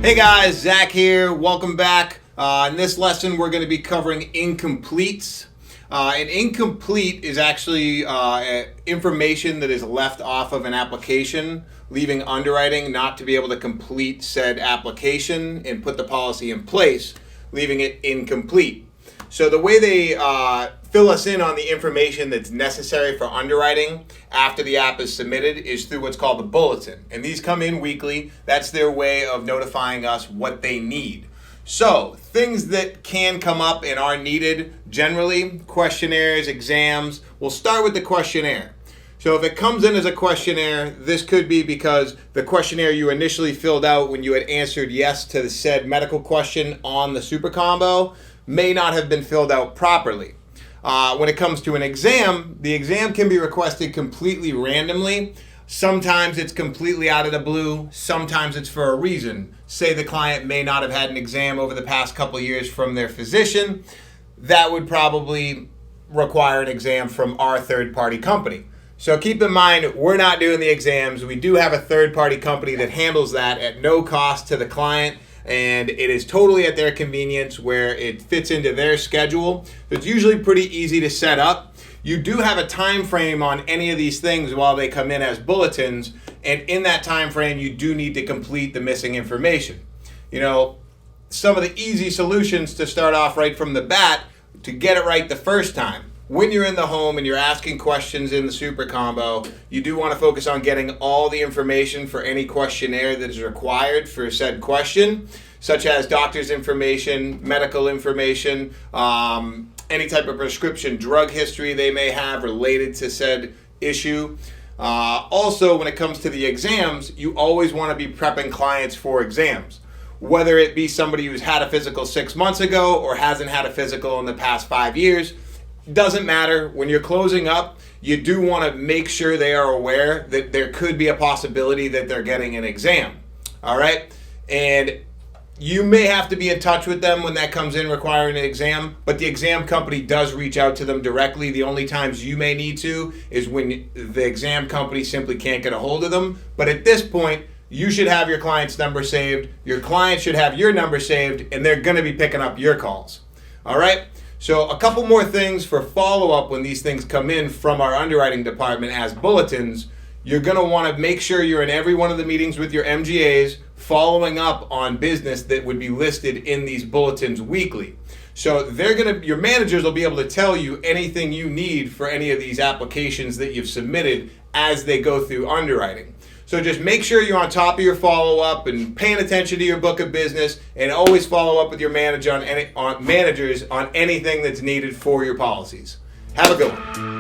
Hey guys, Zach here. Welcome back. In this lesson, we're going to be covering incompletes. An incomplete is actually information that is left off of an application, leaving underwriting not to be able to complete said application and put the policy in place, leaving it incomplete. So the way they fill us in on the information that's necessary for underwriting after the app is submitted is through what's called the bulletin. And these come in weekly. That's their way of notifying us what they need. So things that can come up and are needed generally, questionnaires, exams. We'll start with the questionnaire. So if it comes in as a questionnaire, this could be because the questionnaire you initially filled out when you had answered yes to the said medical question on the Super Combo may not have been filled out properly. When it comes to an exam, the exam can be requested completely randomly. Sometimes it's completely out of the blue. Sometimes it's for a reason. Say the client may not have had an exam over the past couple of years from their physician. That would probably require an exam from our third-party company. So keep in mind, we're not doing the exams. We do have a third-party company that handles that at no cost to the client, and it is totally at their convenience where it fits into their schedule. It's usually pretty easy to set up. You do have a time frame on any of these things while they come in as bulletins, and in that time frame you do need to complete the missing information. You know, some of the easy solutions to start off right from the bat to get it right the first time. When you're in the home and you're asking questions in the Super Combo, you do want to focus on getting all the information for any questionnaire that is required for said question, such as doctor's information, medical information, any type of prescription drug history they may have related to said issue. Also, when it comes to the exams, you always want to be prepping clients for exams. Whether it be somebody who's had a physical 6 months ago or hasn't had a physical in the past 5 years, doesn't matter. When you're closing up, you do want to make sure they are aware that there could be a possibility that they're getting an exam. All right? And you may have to be in touch with them when that comes in requiring an exam, but the exam company does reach out to them directly. The only times you may need to is when the exam company simply can't get a hold of them. But at this point, you should have your client's number saved. Your client should have your number saved, and they're going to be picking up your calls. All right? So a couple more things for follow-up when these things come in from our underwriting department as bulletins. You're going to want to make sure you're in every one of the meetings with your MGAs following up on business that would be listed in these bulletins weekly. So your managers will be able to tell you anything you need for any of these applications that you've submitted as they go through underwriting. So just make sure you're on top of your follow-up and paying attention to your book of business, and always follow up with your managers on anything that's needed for your policies. Have a good one.